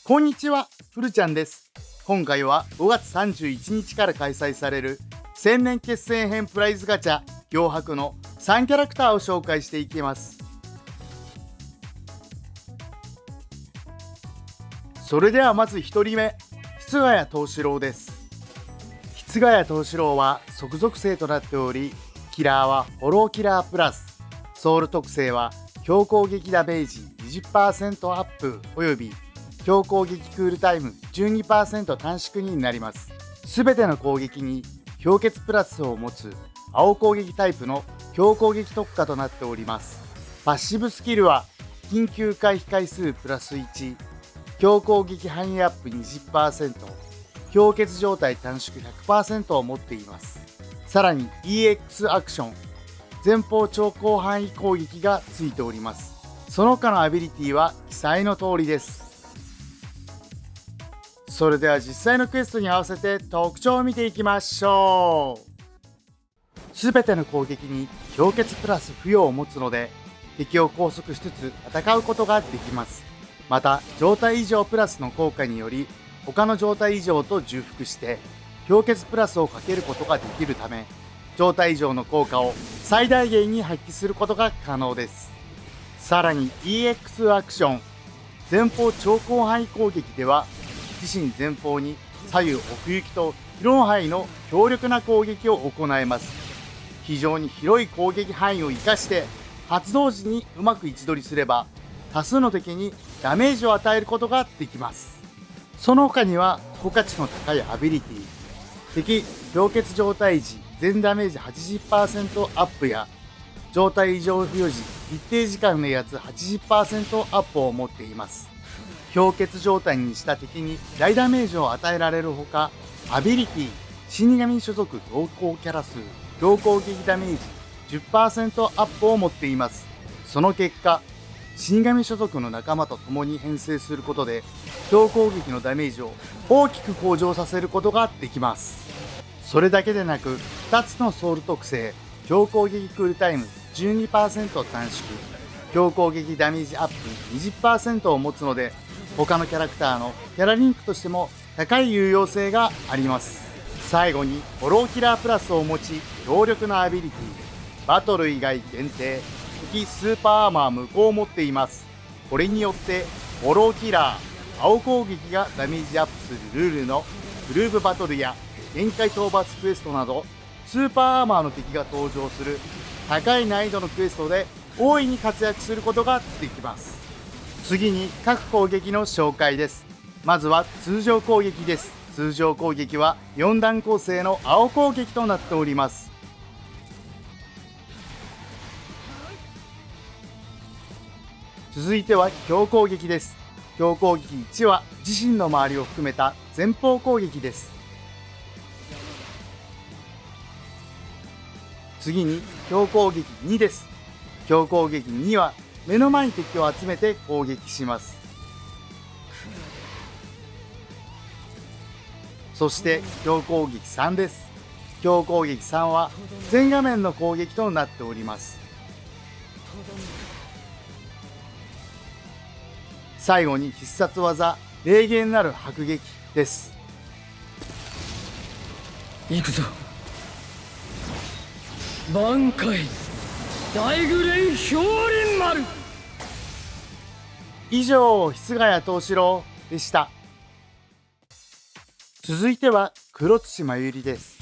こんにちは、ふるちゃんです。今回は5月31日から開催される千年決戦編プライズガチャ行白の3キャラクターを紹介していきます。それではまず1人目、室ヶ谷藤四郎です。室ヶ谷藤四郎は即属性となっており、キラーはフォローキラープラス、ソウル特性は強攻撃ダメージ 20% アップおよび強攻撃クールタイム 12% 短縮になります。すべての攻撃に氷結プラスを持つ青攻撃タイプの強攻撃特化となっております。パッシブスキルは緊急回避回数プラス1、強攻撃範囲アップ 20%、氷結状態短縮 100% を持っています。さらに EX アクション、前方超広範囲攻撃がついております。その他のアビリティは記載の通りです。それでは実際のクエストに合わせて特徴を見ていきましょう。すべての攻撃に氷結プラス付与を持つので、敵を拘束しつつ戦うことができます。また状態異常プラスの効果により他の状態異常と重複して氷結プラスをかけることができるため、状態異常の効果を最大限に発揮することが可能です。さらに EX アクション、前方超広範囲攻撃では自身前方に左右奥行きと広範囲の強力な攻撃を行えます。非常に広い攻撃範囲を生かして発動時にうまく位置取りすれば多数の敵にダメージを与えることができます。その他には付加価値の高いアビリティ、敵氷結状態時全ダメージ 80% アップや状態異常付与時一定時間のやつ 80% アップを持っています。氷結状態にした敵に大ダメージを与えられるほか、アビリティ死神所属同行キャラ数強攻撃ダメージ 10% アップを持っています。その結果、死神所属の仲間と共に編成することで強攻撃のダメージを大きく向上させることができます。それだけでなく2つのソウル特性強攻撃クールタイム 12% 短縮、強攻撃ダメージアップ 20% を持つので、他のキャラクターのキャラリンクとしても高い有用性があります。最後にフォローキラープラスを持ち強力なアビリティ、バトル以外限定敵スーパーアーマー無効を持っています。これによってフォローキラー青攻撃がダメージアップするルールのグループバトルや限界討伐クエストなどスーパーアーマーの敵が登場する高い難易度のクエストで大いに活躍することができます。次に各攻撃の紹介です。まずは通常攻撃です。通常攻撃は4段構成の青攻撃となっております。続いては強攻撃です。強攻撃1は自身の周りを含めた前方攻撃です。次に強攻撃2です。強攻撃2は目の前に敵を集めて攻撃します。そして強攻撃3です。強攻撃3は全画面の攻撃となっております。最後に必殺技霊言なる迫撃です。行くぞ挽回大愚連氷林丸。以上、室ヶ谷藤四郎でした。続いては黒土まゆりです。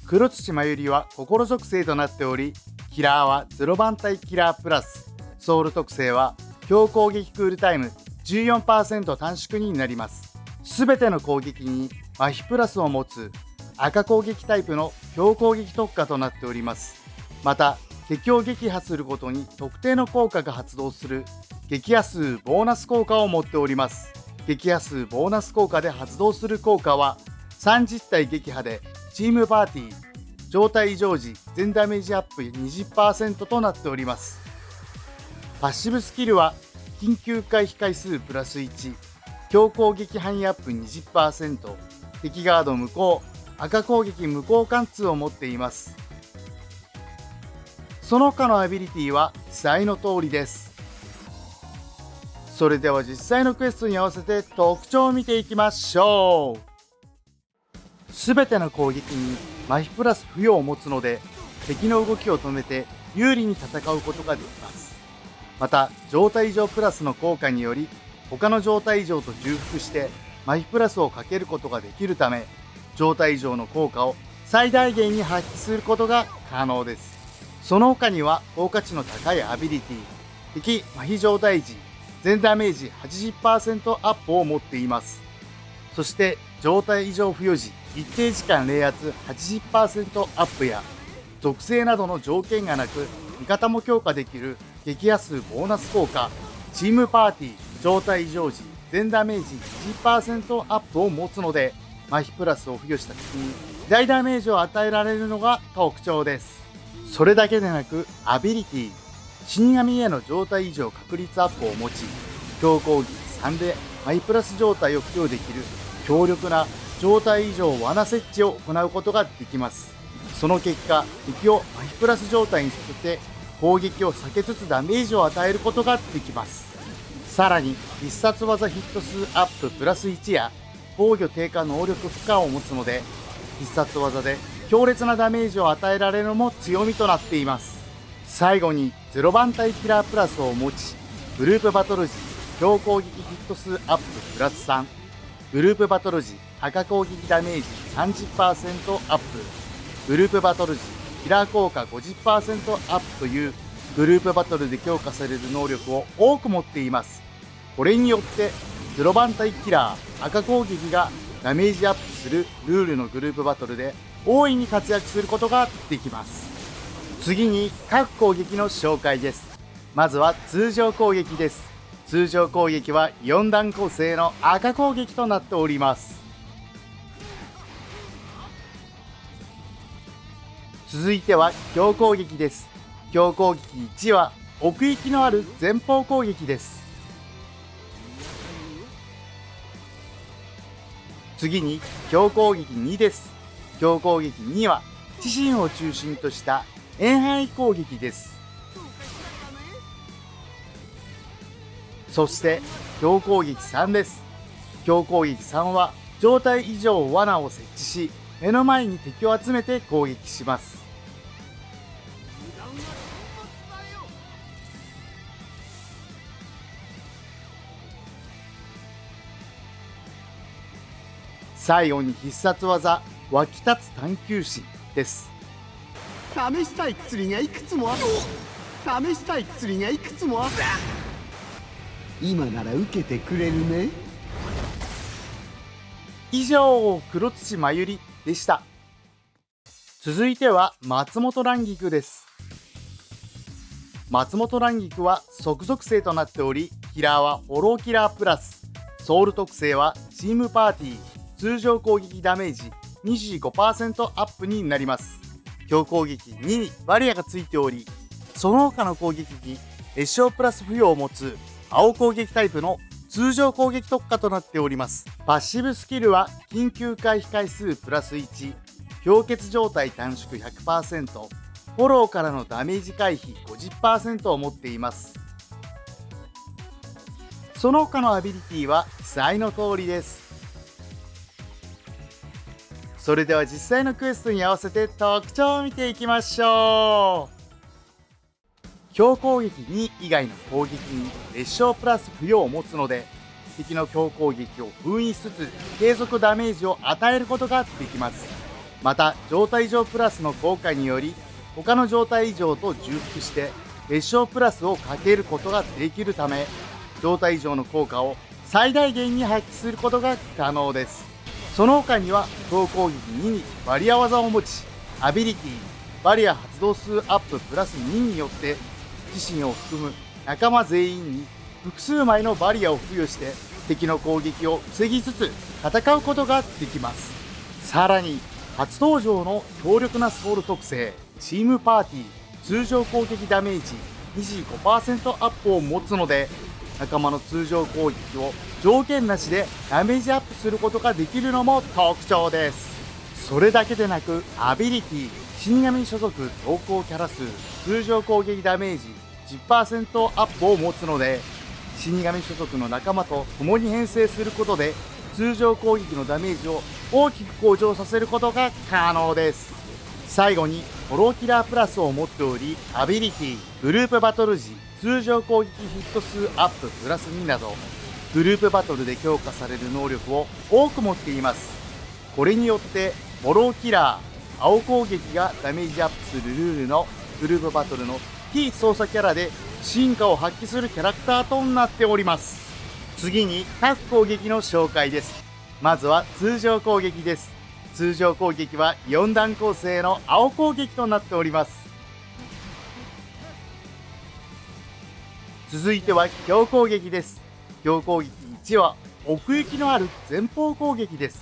黒土まゆりは心属性となっており、キラーは0番隊キラープラス、ソウル特性は強攻撃クールタイム 14% 短縮になります。すべての攻撃に麻痺プラスを持つ赤攻撃タイプの強攻撃特化となっております。また敵を撃破するごとに特定の効果が発動する撃破数ボーナス効果を持っております。撃破数ボーナス効果で発動する効果は30体撃破でチームパーティー状態異常時全ダメージアップ 20% となっております。パッシブスキルは緊急回避回数プラス1、強攻撃範囲アップ 20%、敵ガード無効、赤攻撃無効貫通を持っています。その他のアビリティは記載の通りです。それでは実際のクエストに合わせて特徴を見ていきましょう。すべての攻撃に麻痺プラス付与を持つので、敵の動きを止めて有利に戦うことができます。また状態異常プラスの効果により他の状態異常と重複して麻痺プラスをかけることができるため、状態異常の効果を最大限に発揮することが可能です。その他には効果値の高いアビリティ、敵麻痺状態時全ダメージ 80% アップを持っています。そして状態異常付与時一定時間冷圧 80% アップや属性などの条件がなく味方も強化できる撃破数ボーナス効果、チームパーティー状態異常時全ダメージ 20% アップを持つので、麻痺プラスを付与した敵に大ダメージを与えられるのが特徴です。それだけでなくアビリティ、死神への状態異常確率アップを持ち、強攻撃3で麻痺プラス状態を付与できる強力な状態異常罠設置を行うことができます。その結果、敵を麻痺プラス状態にさせて攻撃を避けつつダメージを与えることができます。さらに必殺技ヒット数アッププラス1や防御低下能力負荷を持つので、必殺技で強烈なダメージを与えられるのも強みとなっています。最後に0番隊キラープラスを持ち、グループバトル時強攻撃ヒット数アッププラス3、グループバトル時赤攻撃ダメージ 30% アップ、グループバトル時キラー効果 50% アップというグループバトルで強化される能力を多く持っています。これによって0番隊キラー赤攻撃がダメージアップするルールのグループバトルで大いに活躍することができます。次に各攻撃の紹介です。まずは通常攻撃です。通常攻撃は4段構成の赤攻撃となっております。続いては強攻撃です。強攻撃1は奥行きのある前方攻撃です。次に強攻撃2です。強攻撃2は自身を中心とした遠範囲攻撃です。そして強攻撃3です。強攻撃3は状態異常罠を設置し、目の前に敵を集めて攻撃します。最後に必殺技湧き立つ探求心です。試したい薬がいくつもある。試したい薬がいくつもある。今なら受けてくれるね。以上、黒土まゆりでした。続いては松本蘭菊です。松本蘭菊は即属性となっており、キラーはフォローキラープラス、ソウル特性はチームパーティー通常攻撃ダメージ 25% アップになります。強攻撃2にバリアがついており、その他の攻撃に列車プラス付与を持つ青攻撃タイプの通常攻撃特化となっております。パッシブスキルは緊急回避回数プラス1、氷結状態短縮 100%、フォローからのダメージ回避 50% を持っています。その他のアビリティは記載の通りです。それでは実際のクエストに合わせて特徴を見ていきましょう。強攻撃2以外の攻撃に列車プラス付与を持つので、敵の強攻撃を封印しつつ継続ダメージを与えることができます。また状態異常プラスの効果により他の状態異常と重複して列車プラスをかけることができるため、状態異常の効果を最大限に発揮することが可能です。その他には強攻撃2にバリア技を持ち、アビリティバリア発動数アッププラス2によって自身を含む仲間全員に複数枚のバリアを付与して敵の攻撃を防ぎつつ戦うことができます。さらに初登場の強力なソウル特性チームパーティー通常攻撃ダメージ 25% アップを持つので、仲間の通常攻撃を条件なしでダメージアップすることができるのも特徴です。それだけでなくアビリティ死神所属投稿キャラ数通常攻撃ダメージ 10% アップを持つので、死神所属の仲間と共に編成することで通常攻撃のダメージを大きく向上させることが可能です。最後にフォローキラープラスを持っており、アビリティ、グループバトル時通常攻撃ヒット数アッププラス2などグループバトルで強化される能力を多く持っています。これによってフォローキラー、青攻撃がダメージアップするルールのグループバトルの非操作キャラで進化を発揮するキャラクターとなっております。次に各攻撃の紹介です。まずは通常攻撃です。通常攻撃は4段構成の青攻撃となっております。続いては強攻撃です。強攻撃1は奥行きのある前方攻撃です。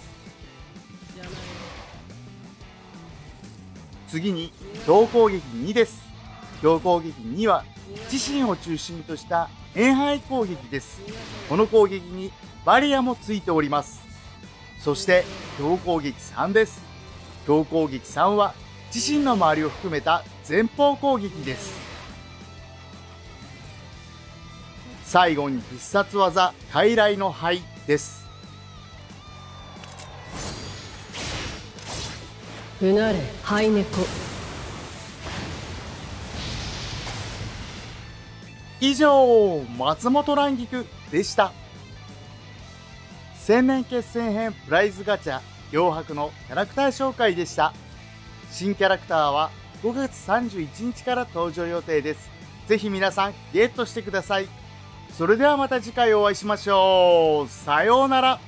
次に強攻撃2です。強攻撃2は自身を中心とした遠範囲攻撃です。この攻撃にバリアもついております。そして強攻撃3です。強攻撃3は自身の周りを含めた前方攻撃です。最後に必殺技傀儡の灰です。うなれ灰猫。以上、松本蘭菊でした。千年決戦編プライズガチャ両白のキャラクター紹介でした。新キャラクターは5月31日から登場予定です。ぜひ皆さんゲットしてください。それではまた次回お会いしましょう。さようなら。